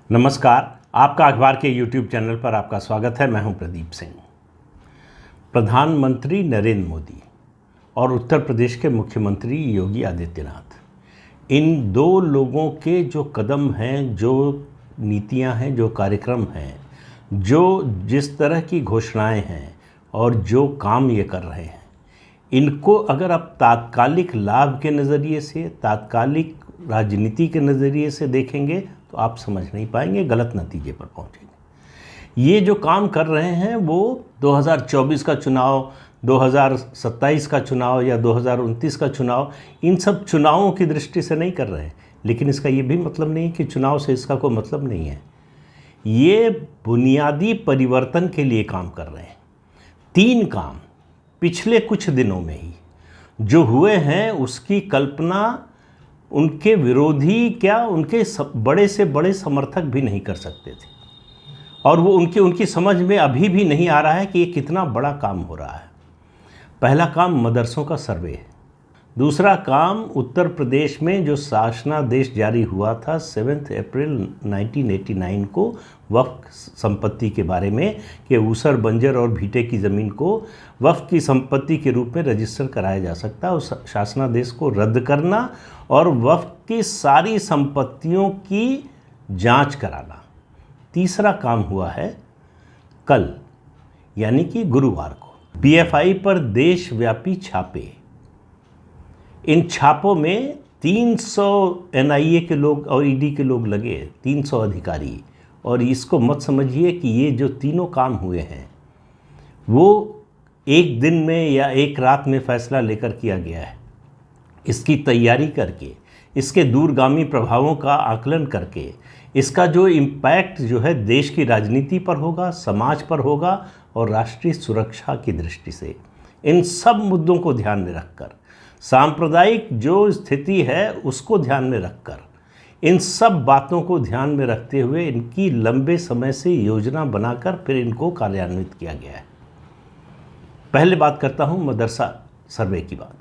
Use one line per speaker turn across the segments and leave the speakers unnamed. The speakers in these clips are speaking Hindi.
नमस्कार। आपका अखबार के YouTube चैनल पर आपका स्वागत है। मैं हूं प्रदीप सिंह। प्रधानमंत्री नरेंद्र मोदी और उत्तर प्रदेश के मुख्यमंत्री योगी आदित्यनाथ, इन दो लोगों के जो कदम हैं, जो नीतियां हैं, जो कार्यक्रम हैं, जो जिस तरह की घोषणाएं हैं और जो काम ये कर रहे हैं, इनको अगर आप तात्कालिक लाभ के नज़रिए से, तात्कालिक राजनीति के नज़रिए से देखेंगे तो आप समझ नहीं पाएंगे, गलत नतीजे पर पहुंचेंगे। ये जो काम कर रहे हैं वो 2024 का चुनाव, 2027 का चुनाव या 2029 का चुनाव, इन सब चुनावों की दृष्टि से नहीं कर रहे हैं। लेकिन इसका ये भी मतलब नहीं कि चुनाव से इसका कोई मतलब नहीं है। ये बुनियादी परिवर्तन के लिए काम कर रहे हैं। 3 काम पिछले कुछ दिनों में ही जो हुए हैं उसकी कल्पना उनके विरोधी क्या उनके बड़े से बड़े समर्थक भी नहीं कर सकते थे, और वो उनकी समझ में अभी भी नहीं आ रहा है कि ये कितना बड़ा काम हो रहा है। पहला काम मदरसों का सर्वे है। दूसरा काम उत्तर प्रदेश में जो शासनादेश जारी हुआ था 7 अप्रैल 1989 को वक्फ संपत्ति के बारे में कि ऊसर, बंजर और भीटे की ज़मीन को वक्फ की संपत्ति के रूप में रजिस्टर कराया जा सकता है, उस शासनादेश को रद्द करना और वक्फ की सारी संपत्तियों की जांच कराना। तीसरा काम हुआ है कल, यानी कि गुरुवार को पीएफआई पर देशव्यापी छापे। इन छापों में 300 एनआईए के लोग और ईडी के लोग लगे, 300 अधिकारी। और इसको मत समझिए कि ये जो तीनों काम हुए हैं वो एक दिन में या एक रात में फैसला लेकर किया गया है। इसकी तैयारी करके, इसके दूरगामी प्रभावों का आकलन करके, इसका जो इम्पैक्ट जो है देश की राजनीति पर होगा, समाज पर होगा और राष्ट्रीय सुरक्षा की दृष्टि से, इन सब मुद्दों को ध्यान में रखकर, सांप्रदायिक जो स्थिति है उसको ध्यान में रखकर, इन सब बातों को ध्यान में रखते हुए इनकी लंबे समय से योजना बनाकर फिर इनको कार्यान्वित किया गया है। पहले बात करता हूँ मदरसा सर्वे की बात।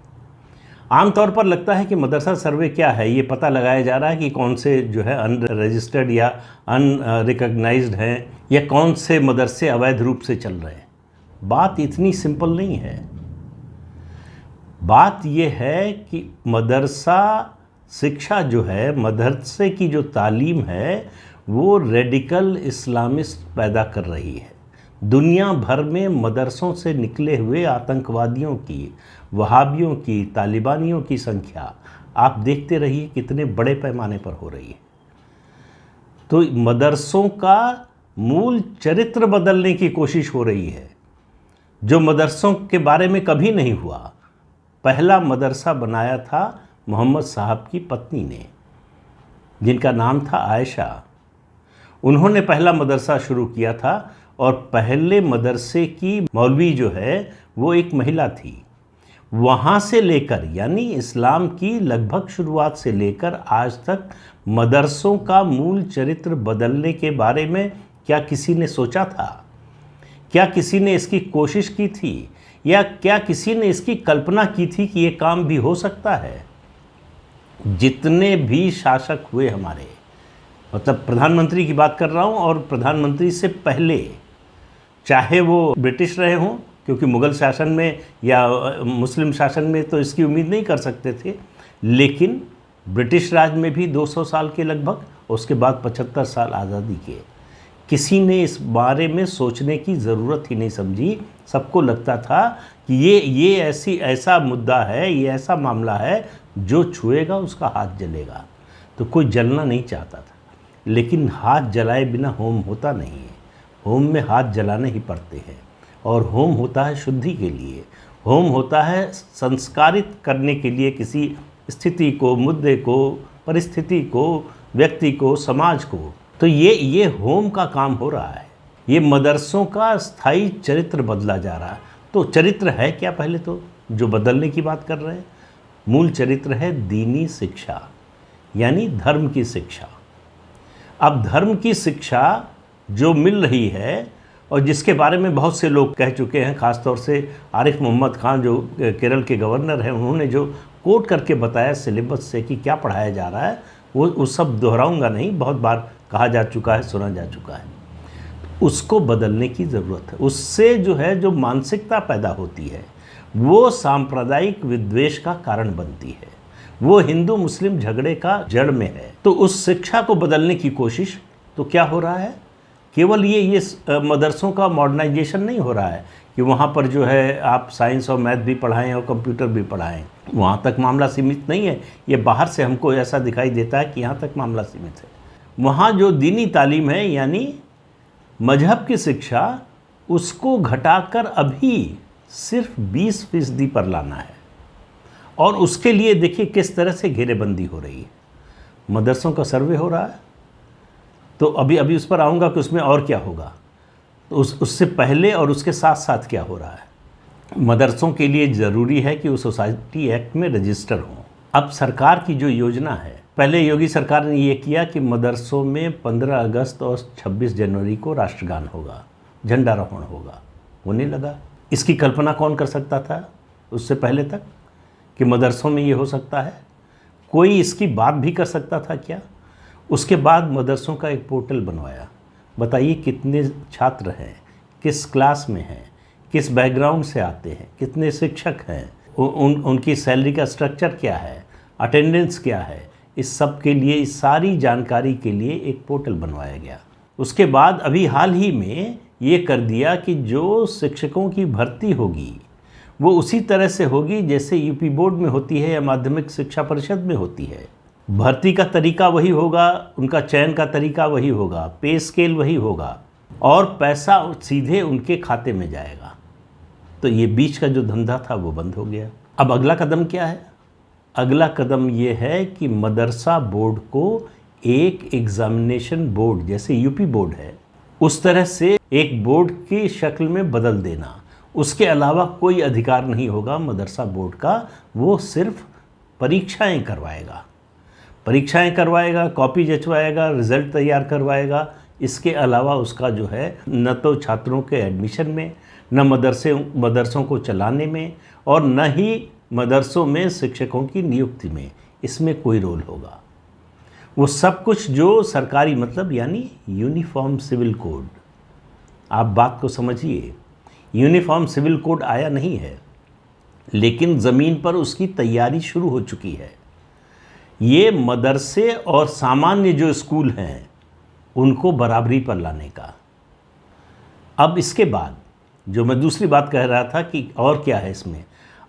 आमतौर पर लगता है कि मदरसा सर्वे क्या है, ये पता लगाया जा रहा है कि कौन से जो है अनरजिस्टर्ड या अनरिकग्नाइज्ड हैं या कौन से मदरसे अवैध रूप से चल रहे हैं। बात इतनी सिंपल नहीं है। बात यह है कि मदरसा शिक्षा जो है, मदरसे की जो तालीम है वो रेडिकल इस्लामिस्ट पैदा कर रही है। दुनिया भर में मदरसों से निकले हुए आतंकवादियों की, वहाबियों की, तालिबानियों की संख्या आप देखते रहिए कितने बड़े पैमाने पर हो रही है। तो मदरसों का मूल चरित्र बदलने की कोशिश हो रही है, जो मदरसों के बारे में कभी नहीं हुआ। पहला मदरसा बनाया था मोहम्मद साहब की पत्नी ने, जिनका नाम था आयशा। उन्होंने पहला मदरसा शुरू किया था और पहले मदरसे की मौलवी जो है वो एक महिला थी। वहाँ से लेकर, यानी इस्लाम की लगभग शुरुआत से लेकर आज तक मदरसों का मूल चरित्र बदलने के बारे में क्या किसी ने सोचा था? क्या किसी ने इसकी कोशिश की थी? या क्या किसी ने इसकी कल्पना की थी कि ये काम भी हो सकता है? जितने भी शासक हुए हमारे, मतलब प्रधानमंत्री की बात कर रहा हूँ, और प्रधानमंत्री से पहले, चाहे वो ब्रिटिश रहे हों, क्योंकि मुग़ल शासन में या मुस्लिम शासन में तो इसकी उम्मीद नहीं कर सकते थे, लेकिन ब्रिटिश राज में भी 200 साल के लगभग, उसके बाद 75 साल आज़ादी के, किसी ने इस बारे में सोचने की ज़रूरत ही नहीं समझी। सबको लगता था कि ये ऐसा मुद्दा है, ये ऐसा मामला है जो छुएगा उसका हाथ जलेगा। तो कोई जलना नहीं चाहता था, लेकिन हाथ जलाए बिना होम होता नहीं है। होम में हाथ जलाने ही पड़ते हैं, और होम होता है शुद्धि के लिए। होम होता है संस्कारित करने के लिए किसी स्थिति को, मुद्दे को, परिस्थिति को, व्यक्ति को, समाज को। तो ये होम का काम हो रहा है। ये मदरसों का स्थायी चरित्र बदला जा रहा है। तो चरित्र है क्या? पहले तो जो बदलने की बात कर रहे हैं, मूल चरित्र है दीनी शिक्षा, यानी धर्म की शिक्षा। अब धर्म की शिक्षा जो मिल रही है और जिसके बारे में बहुत से लोग कह चुके हैं, ख़ासतौर से आरिफ मोहम्मद खान जो केरल के गवर्नर हैं, उन्होंने जो कोट करके बताया सिलेबस से कि क्या पढ़ाया जा रहा है, वो सब दोहराऊंगा नहीं, बहुत बार कहा जा चुका है, सुना जा चुका है। उसको बदलने की ज़रूरत है। उससे जो है जो मानसिकता पैदा होती है वो सांप्रदायिक विद्वेष का कारण बनती है, वो हिंदू मुस्लिम झगड़े का जड़ में है। तो उस शिक्षा को बदलने की कोशिश तो क्या हो रहा है, केवल ये मदरसों का मॉडर्नाइजेशन नहीं हो रहा है कि वहाँ पर जो है आप साइंस और मैथ भी पढ़ाएं और कंप्यूटर भी पढ़ाएं, वहाँ तक मामला सीमित नहीं है। ये बाहर से हमको ऐसा दिखाई देता है कि यहाँ तक मामला सीमित है। वहाँ जो दीनी तालीम है यानी मजहब की शिक्षा, उसको घटाकर अभी सिर्फ 20% पर लाना है। और उसके लिए देखिए किस तरह से घेरेबंदी हो रही है। मदरसों का सर्वे हो रहा है, तो अभी उस पर आऊँगा कि उसमें और क्या होगा। तो उससे पहले और उसके साथ साथ क्या हो रहा है। मदरसों के लिए ज़रूरी है कि वो सोसाइटी एक्ट में रजिस्टर हों। अब सरकार की जो योजना है, पहले योगी सरकार ने ये किया कि मदरसों में 15 अगस्त और 26 जनवरी को राष्ट्रगान होगा, झंडारोहण होगा, होने लगा। इसकी कल्पना कौन कर सकता था उससे पहले तक कि मदरसों में ये हो सकता है? कोई इसकी बात भी कर सकता था क्या? उसके बाद मदरसों का एक पोर्टल बनवाया। बताइए कितने छात्र हैं, किस क्लास में हैं, किस बैकग्राउंड से आते हैं, कितने शिक्षक हैं, उनकी सैलरी का स्ट्रक्चर क्या है, अटेंडेंस क्या है, इस सब के लिए, इस सारी जानकारी के लिए एक पोर्टल बनवाया गया। उसके बाद अभी हाल ही में ये कर दिया कि जो शिक्षकों की भर्ती होगी वो उसी तरह से होगी जैसे यूपी बोर्ड में होती है या माध्यमिक शिक्षा परिषद में होती है। भर्ती का तरीका वही होगा, उनका चयन का तरीका वही होगा, पे स्केल वही होगा और पैसा सीधे उनके खाते में जाएगा। तो ये बीच का जो धंधा था वो बंद हो गया। अब अगला कदम क्या है? अगला कदम ये है कि मदरसा बोर्ड को एक एग्जामिनेशन बोर्ड, जैसे यूपी बोर्ड है उस तरह से एक बोर्ड की शक्ल में बदल देना। उसके अलावा कोई अधिकार नहीं होगा मदरसा बोर्ड का, वो सिर्फ परीक्षाएं करवाएगा, कॉपी जचवाएगा, रिज़ल्ट तैयार करवाएगा। इसके अलावा उसका जो है न तो छात्रों के एडमिशन में, न मदरसों को चलाने में और न ही मदरसों में शिक्षकों की नियुक्ति में, इसमें कोई रोल होगा। वो सब कुछ जो सरकारी, मतलब यानी यूनिफॉर्म सिविल कोड, आप बात को समझिए, यूनिफॉर्म सिविल कोड आया नहीं है लेकिन ज़मीन पर उसकी तैयारी शुरू हो चुकी है। ये मदरसे और सामान्य जो स्कूल हैं उनको बराबरी पर लाने का। अब इसके बाद जो मैं दूसरी बात कह रहा था कि और क्या है इसमें,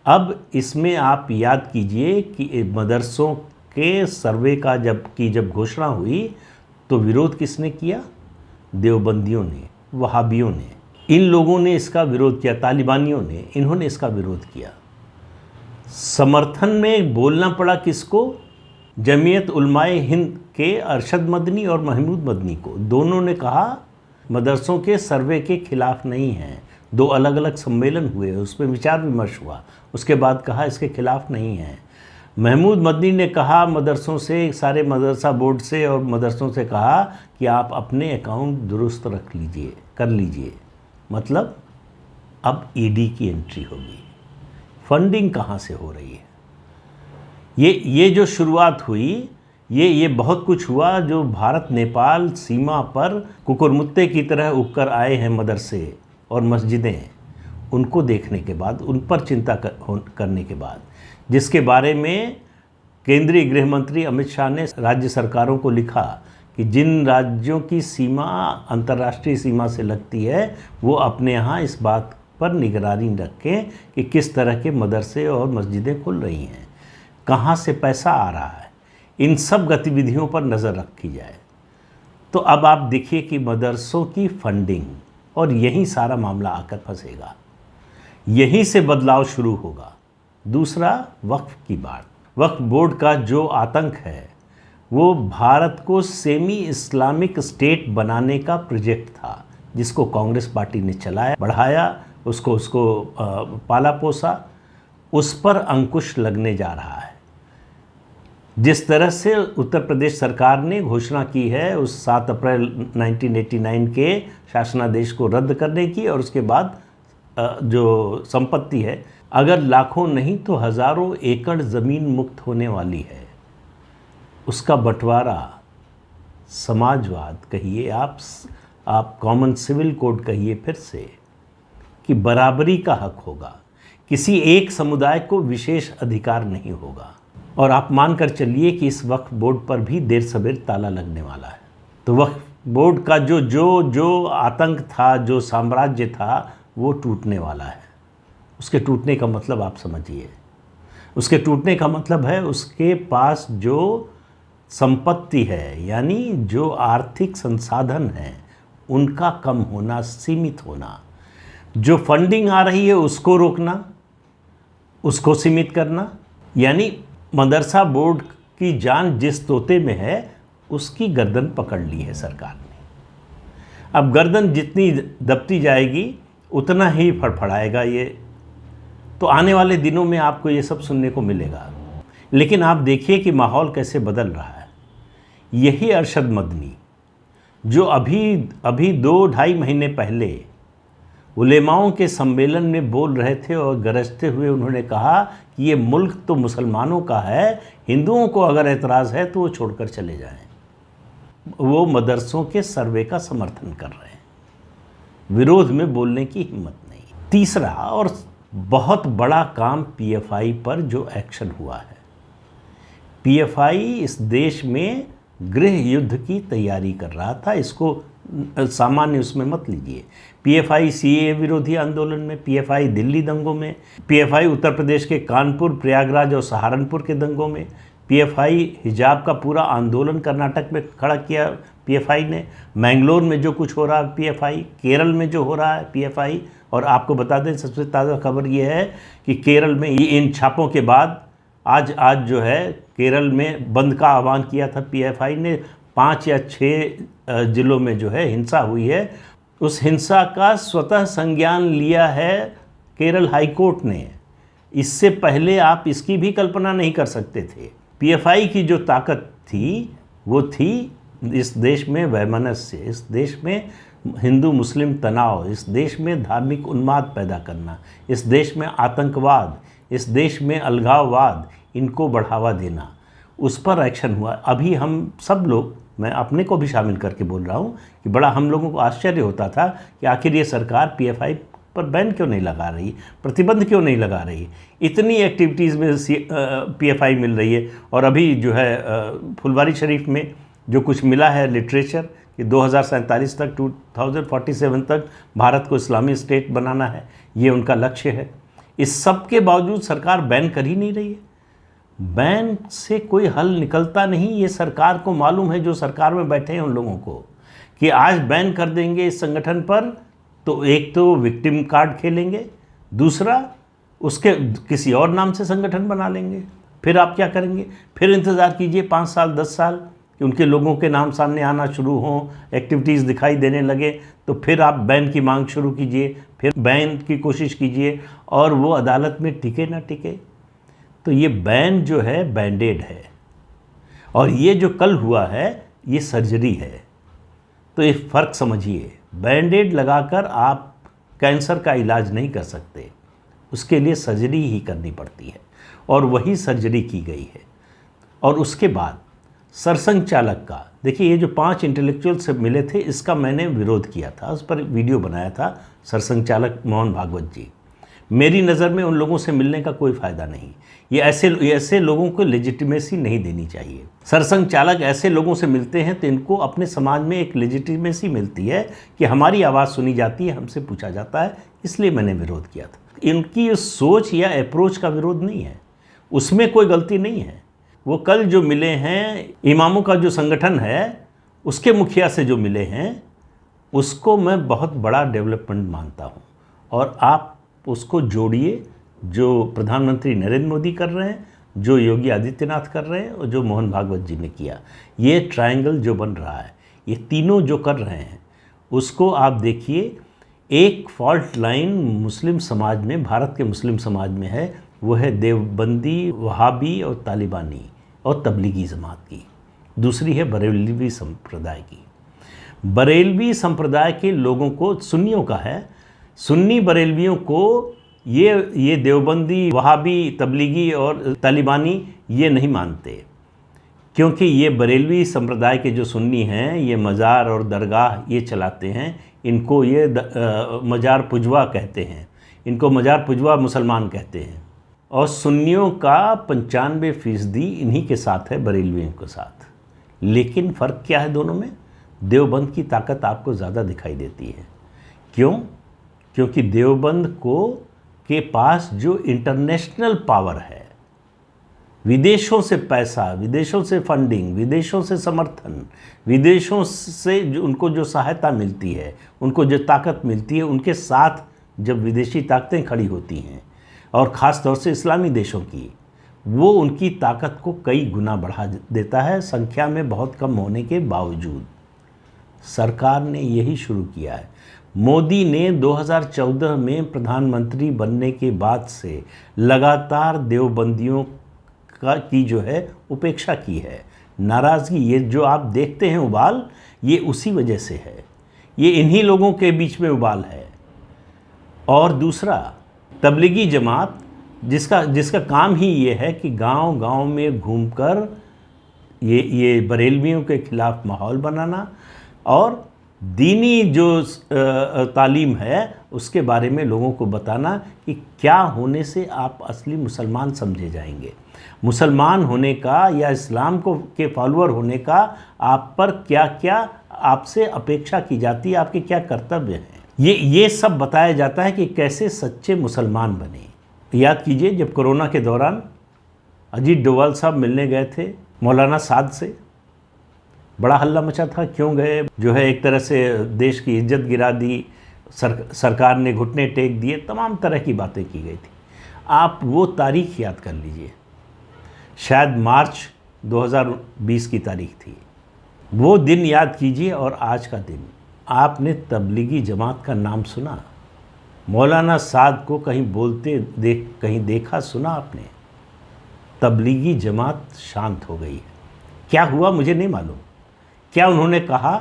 अब इसमें आप याद कीजिए कि मदरसों के सर्वे का जब घोषणा हुई तो विरोध किसने किया? देवबंदियों ने, वहाबियों ने, इन लोगों ने इसका विरोध किया, तालिबानियों ने, इन्होंने इसका विरोध किया। समर्थन में बोलना पड़ा किसको? जमीयत उलमाए हिंद के अरशद मदनी और महमूद मदनी को। दोनों ने कहा मदरसों के सर्वे के खिलाफ नहीं हैं। दो अलग अलग सम्मेलन हुए, उसमें विचार विमर्श हुआ, उसके बाद कहा इसके खिलाफ नहीं है। महमूद मदनी ने कहा मदरसों से, सारे मदरसा बोर्ड से और मदरसों से कहा कि आप अपने अकाउंट दुरुस्त कर लीजिए। मतलब अब ईडी की एंट्री होगी। फंडिंग कहाँ से हो रही है? ये जो शुरुआत हुई, ये बहुत कुछ हुआ। जो भारत नेपाल सीमा पर कुकुरमुत्ते की तरह उगकर आए हैं मदरसे और मस्जिदें, उनको देखने के बाद, उन पर चिंता करने के बाद, जिसके बारे में केंद्रीय गृह मंत्री अमित शाह ने राज्य सरकारों को लिखा कि जिन राज्यों की सीमा अंतर्राष्ट्रीय सीमा से लगती है वो अपने यहाँ इस बात पर निगरानी रखें कि किस तरह के मदरसे और मस्जिदें खुल रही हैं, कहाँ से पैसा आ रहा है, इन सब गतिविधियों पर नज़र रखी जाए। तो अब आप देखिए कि मदरसों की फंडिंग, और यहीं सारा मामला आकर फंसेगा, यहीं से बदलाव शुरू होगा। दूसरा, वक्फ की बात। वक्फ बोर्ड का जो आतंक है वो भारत को सेमी इस्लामिक स्टेट बनाने का प्रोजेक्ट था, जिसको कांग्रेस पार्टी ने चलाया, बढ़ाया, उसको पाला पोसा, उस पर अंकुश लगने जा रहा है। जिस तरह से उत्तर प्रदेश सरकार ने घोषणा की है उस 7 अप्रैल 1989 के शासनादेश को रद्द करने की, और उसके बाद जो संपत्ति है, अगर लाखों नहीं तो हज़ारों एकड़ ज़मीन मुक्त होने वाली है, उसका बंटवारा समाजवाद कहिए, आप कॉमन सिविल कोड कहिए फिर से, कि बराबरी का हक होगा, किसी एक समुदाय को विशेष अधिकार नहीं होगा। और आप मानकर चलिए कि इस वक्फ बोर्ड पर भी देर सवेर ताला लगने वाला है। तो वक्फ बोर्ड का जो आतंक था, जो साम्राज्य था, वो टूटने वाला है। उसके टूटने का मतलब आप समझिए, उसके टूटने का मतलब है उसके पास जो संपत्ति है, यानी जो आर्थिक संसाधन है, उनका कम होना, सीमित होना, जो फंडिंग आ रही है उसको रोकना, उसको सीमित करना। यानी मदरसा बोर्ड की जान जिस तोते में है उसकी गर्दन पकड़ ली है सरकार ने। अब गर्दन जितनी दबती जाएगी उतना ही फड़फड़ाएगा ये। तो आने वाले दिनों में आपको ये सब सुनने को मिलेगा। लेकिन आप देखिए कि माहौल कैसे बदल रहा है। यही अरशद मदनी जो अभी 2-2.5 महीने पहले उलेमाओं के सम्मेलन में बोल रहे थे और गरजते हुए उन्होंने कहा कि ये मुल्क तो मुसलमानों का है, हिंदुओं को अगर एतराज़ है तो वो छोड़कर चले जाएं, वो मदरसों के सर्वे का समर्थन कर रहे हैं। विरोध में बोलने की हिम्मत नहीं। तीसरा और बहुत बड़ा काम पीएफआई पर जो एक्शन हुआ है। पीएफआई इस देश में गृह युद्ध की तैयारी कर रहा था। इसको सामान्य उसमें मत लीजिए। पीएफआई सीएए विरोधी आंदोलन में, पीएफआई दिल्ली दंगों में, पीएफआई उत्तर प्रदेश के कानपुर, प्रयागराज और सहारनपुर के दंगों में, पीएफआई हिजाब का पूरा आंदोलन कर्नाटक में खड़ा किया पीएफआई ने, मैंगलोर में जो कुछ हो रहा है पीएफआई, केरल में जो हो रहा है पीएफआई। और आपको बता दें, सबसे ताज़ा खबर ये है कि केरल में इन छापों के बाद आज जो है केरल में बंद का आह्वान किया था पीएफआई ने। 5 या 6 जिलों में जो है हिंसा हुई है, उस हिंसा का स्वतः संज्ञान लिया है केरल हाई कोर्ट ने। इससे पहले आप इसकी भी कल्पना नहीं कर सकते थे। पीएफआई की जो ताकत थी वो थी इस देश में वैमनस्य, इस देश में हिंदू मुस्लिम तनाव, इस देश में धार्मिक उन्माद पैदा करना, इस देश में आतंकवाद, इस देश में अलगाववाद, इनको बढ़ावा देना। उस पर एक्शन हुआ। अभी हम सब लोग, मैं अपने को भी शामिल करके बोल रहा हूँ, कि बड़ा हम लोगों को आश्चर्य होता था कि आखिर ये सरकार पीएफआई पर बैन क्यों नहीं लगा रही, प्रतिबंध क्यों नहीं लगा रही। इतनी एक्टिविटीज़ में पीएफआई मिल रही है। और अभी जो है फुलवारी शरीफ में जो कुछ मिला है लिटरेचर कि 2047 तक 2047 तक भारत को इस्लामी स्टेट बनाना है, ये उनका लक्ष्य है। इस सब के बावजूद सरकार बैन कर ही नहीं रही है। बैन से कोई हल निकलता नहीं। ये सरकार को मालूम है, जो सरकार में बैठे हैं उन लोगों को, कि आज बैन कर देंगे इस संगठन पर तो एक तो विक्टिम कार्ड खेलेंगे, दूसरा उसके किसी और नाम से संगठन बना लेंगे। फिर आप क्या करेंगे? फिर इंतज़ार कीजिए 5 साल 10 साल कि उनके लोगों के नाम सामने आना शुरू हों, एक्टिविटीज़ दिखाई देने लगे, तो फिर आप बैन की मांग शुरू कीजिए, फिर बैन की कोशिश कीजिए और वो अदालत में टिके ना टिके। तो ये बैन जो है बैंडेड है, और ये जो कल हुआ है ये सर्जरी है। तो ये फ़र्क समझिए। बैंडेड लगाकर आप कैंसर का इलाज नहीं कर सकते, उसके लिए सर्जरी ही करनी पड़ती है, और वही सर्जरी की गई है। और उसके बाद सरसंघ चालक का देखिए, ये जो 5 इंटेलेक्चुअल से मिले थे, इसका मैंने विरोध किया था, उस पर वीडियो बनाया था। सरसंघ चालक मोहन भागवत जी, मेरी नज़र में उन लोगों से मिलने का कोई फ़ायदा नहीं। ये ऐसे लोगों को लेजिटिमेसी नहीं देनी चाहिए। सरसंघ चालक ऐसे लोगों से मिलते हैं तो इनको अपने समाज में एक लेजिटिमेसी मिलती है कि हमारी आवाज़ सुनी जाती है, हमसे पूछा जाता है, इसलिए मैंने विरोध किया था। इनकी सोच या अप्रोच का विरोध नहीं है, उसमें कोई गलती नहीं है। वो कल जो मिले हैं, इमामों का जो संगठन है उसके मुखिया से जो मिले हैं, उसको मैं बहुत बड़ा डेवलपमेंट मानता हूँ। और आप उसको जोड़िए जो प्रधानमंत्री नरेंद्र मोदी कर रहे हैं, जो योगी आदित्यनाथ कर रहे हैं, और जो मोहन भागवत जी ने किया। ये ट्रायंगल जो बन रहा है, ये तीनों जो कर रहे हैं, उसको आप देखिए। एक फॉल्ट लाइन मुस्लिम समाज में, भारत के मुस्लिम समाज में है, वो है देवबंदी, वहाबी और तालिबानी और तबलीगी जमात की। दूसरी है बरेलवी संप्रदाय की। बरेलवी संप्रदाय के लोगों को, सुन्नियों का है, सुन्नी बरेलवियों को ये देवबंदी, वहाबी, तबलीगी और तालिबानी ये नहीं मानते, क्योंकि ये बरेलवी संप्रदाय के जो सुन्नी हैं ये मज़ार और दरगाह ये चलाते हैं, इनको ये मज़ार पुजवा कहते हैं, इनको मज़ार पुजवा मुसलमान कहते हैं। और सुन्नियों का 95% इन्हीं के साथ है, बरेलवियों के साथ। लेकिन फ़र्क क्या है दोनों में? देवबंद की ताकत आपको ज़्यादा दिखाई देती है। क्यों? क्योंकि देवबंद के पास जो इंटरनेशनल पावर है, विदेशों से पैसा, विदेशों से फंडिंग, विदेशों से समर्थन, विदेशों से जो उनको जो सहायता मिलती है, उनको जो ताकत मिलती है, उनके साथ जब विदेशी ताकतें खड़ी होती हैं और ख़ास तौर से इस्लामी देशों की, वो उनकी ताकत को कई गुना बढ़ा देता है, संख्या में बहुत कम होने के बावजूद। सरकार ने यही शुरू किया है। मोदी ने 2014 में प्रधानमंत्री बनने के बाद से लगातार देवबंदियों की जो है उपेक्षा की है। नाराज़गी, ये जो आप देखते हैं उबाल, ये उसी वजह से है, ये इन्हीं लोगों के बीच में उबाल है। और दूसरा, तबलीगी जमात जिसका काम ही ये है कि गांव-गांव में घूमकर ये बरेलवियों के ख़िलाफ़ माहौल बनाना और दीनी जो तालीम है उसके बारे में लोगों को बताना कि क्या होने से आप असली मुसलमान समझे जाएंगे, मुसलमान होने का या इस्लाम के फॉलोअर होने का आप पर क्या क्या आपसे अपेक्षा की जाती है, आपके क्या कर्तव्य हैं, ये सब बताया जाता है कि कैसे सच्चे मुसलमान बने। याद कीजिए, जब कोरोना के दौरान अजीत डोभाल साहब मिलने गए थे मौलाना साद से, बड़ा हल्ला मचा था। क्यों गए? जो है एक तरह से देश की इज्जत गिरा दी, सरकार ने घुटने टेक दिए, तमाम तरह की बातें की गई थी। आप वो तारीख याद कर लीजिए, शायद मार्च 2020 की तारीख थी। वो दिन याद कीजिए और आज का दिन। आपने तबलीगी जमात का नाम सुना? मौलाना साद को कहीं बोलते कहीं देखा, सुना आपने? तबलीगी जमात शांत हो गई है। क्या हुआ मुझे नहीं मालूम। क्या उन्होंने कहा,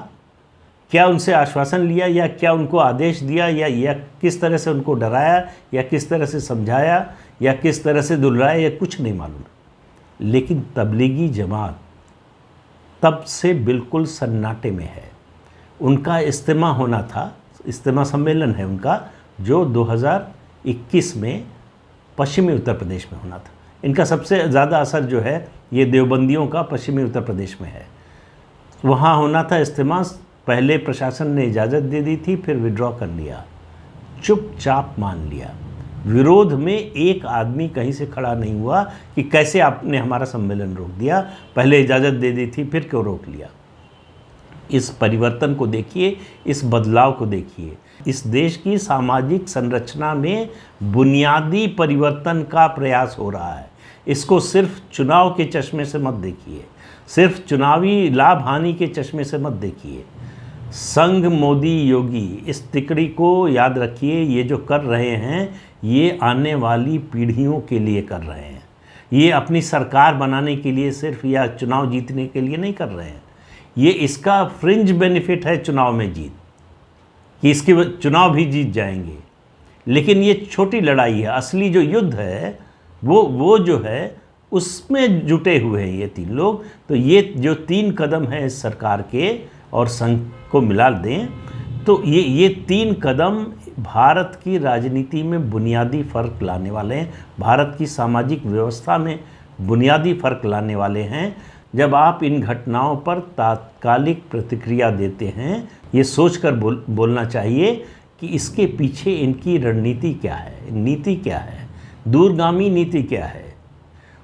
क्या उनसे आश्वासन लिया, या क्या उनको आदेश दिया, या किस तरह से उनको डराया, या किस तरह से समझाया, या किस तरह से दुलराया, या कुछ नहीं मालूम। लेकिन तबलीगी जमात तब से बिल्कुल सन्नाटे में है। उनका इज्तिमा होना था, इज्तिमा सम्मेलन है उनका, जो 2021 में पश्चिमी उत्तर प्रदेश में होना था। इनका सबसे ज़्यादा असर जो है ये देवबंदियों का पश्चिमी उत्तर प्रदेश में है। वहाँ होना था इज्तिमा, पहले प्रशासन ने इजाज़त दे दी थी, फिर विड्रॉ कर लिया, चुपचाप मान लिया। विरोध में एक आदमी कहीं से खड़ा नहीं हुआ कि कैसे आपने हमारा सम्मेलन रोक दिया, पहले इजाज़त दे दी थी फिर क्यों रोक लिया। इस परिवर्तन को देखिए, इस बदलाव को देखिए। इस देश की सामाजिक संरचना में बुनियादी परिवर्तन का प्रयास हो रहा है। इसको सिर्फ चुनाव के चश्मे से मत देखिए, सिर्फ चुनावी लाभ हानि के चश्मे से मत देखिए। संघ मोदी योगी, इस तिकड़ी को याद रखिए, ये जो कर रहे हैं ये आने वाली पीढ़ियों के लिए कर रहे हैं। ये अपनी सरकार बनाने के लिए सिर्फ या चुनाव जीतने के लिए नहीं कर रहे हैं। ये इसका फ्रिंज बेनिफिट है चुनाव में जीत, कि इसके चुनाव भी जीत जाएंगे। लेकिन ये छोटी लड़ाई है। असली जो युद्ध है वो जो है उसमें जुटे हुए हैं ये तीन लोग। तो ये जो 3 कदम हैं इस सरकार के और संघ को मिला दें तो ये 3 कदम भारत की राजनीति में बुनियादी फ़र्क लाने वाले हैं, भारत की सामाजिक व्यवस्था में बुनियादी फ़र्क लाने वाले हैं। जब आप इन घटनाओं पर तात्कालिक प्रतिक्रिया देते हैं, ये सोचकर बोलना चाहिए कि इसके पीछे इनकी रणनीति क्या है, नीति क्या है, दूरगामी नीति क्या है।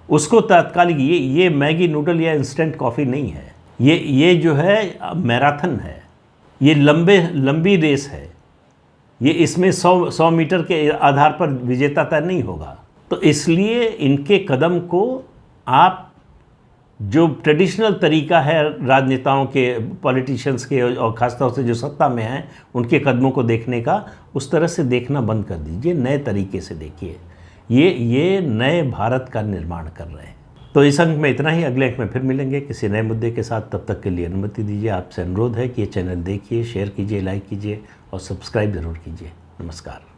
उसको तात्कालिक, ये मैगी नूडल या इंस्टेंट कॉफ़ी नहीं है, ये जो है मैराथन है, ये लंबी रेस है। ये इसमें 100 मीटर के आधार पर विजेता तय नहीं होगा। तो इसलिए इनके कदम को आप, जो ट्रेडिशनल तरीका है राजनेताओं के, पॉलिटिशियंस के और ख़ासतौर से जो सत्ता में हैं उनके कदमों को देखने का, उस तरह से देखना बंद कर दीजिए, नए तरीके से देखिए। ये नए भारत का निर्माण कर रहे हैं। तो इस अंक में इतना ही। अगले अंक में फिर मिलेंगे किसी नए मुद्दे के साथ। तब तक के लिए अनुमति दीजिए। आपसे अनुरोध है कि ये चैनल देखिए, शेयर कीजिए, लाइक कीजिए और सब्सक्राइब ज़रूर कीजिए। नमस्कार।